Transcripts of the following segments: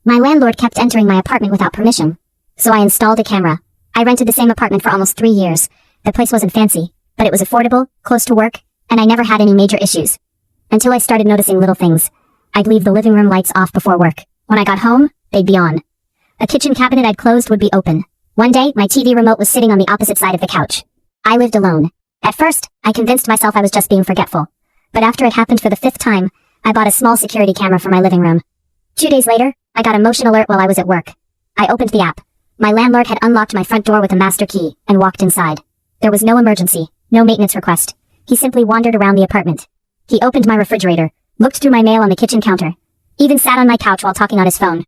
My landlord kept entering my apartment without permission, so I installed a camera. I rented the same apartment for almost 3 years. The place wasn't fancy, but it was affordable, close to work, and I never had any major issues. Until I started noticing little things. I'd leave the living room lights off before work. When I got home, they'd be on. A kitchen cabinet I'd closed would be open. One day, my TV remote was sitting on the opposite side of the couch. I lived alone. At first, I convinced myself I was just being forgetful. But after it happened for the 5th time, I bought a small security camera for my living room. 2 days later, I got a motion alert while I was at work. I opened the app. My landlord had unlocked my front door with a master key and walked inside. There was no emergency, no maintenance request. He simply wandered around the apartment. He opened my refrigerator, looked through my mail on the kitchen counter, even sat on my couch while talking on his phone.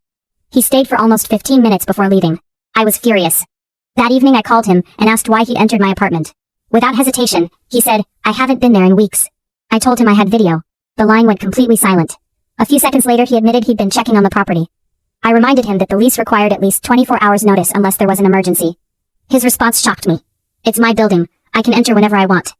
He stayed for almost 15 minutes before leaving. I was furious. That evening I called him and asked why he'd entered my apartment. Without hesitation, he said, "I haven't been there in weeks." I told him I had video. The line went completely silent. A few seconds later he admitted he'd been checking on the property. I reminded him that the lease required at least 24 hours notice unless there was an emergency. His response shocked me. "It's my building. I can enter whenever I want."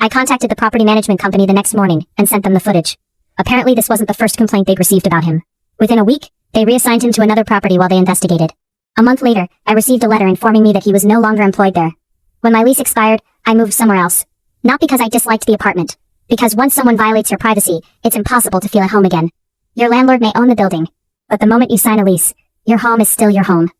I contacted the property management company the next morning and sent them the footage. Apparently this wasn't the first complaint they'd received about him. Within a week, they reassigned him to another property while they investigated. A month later, I received a letter informing me that he was no longer employed there. When my lease expired, I moved somewhere else. Not because I disliked the apartment. Because once someone violates your privacy, it's impossible to feel at home again. Your landlord may own the building, but the moment you sign a lease, your home is still your home.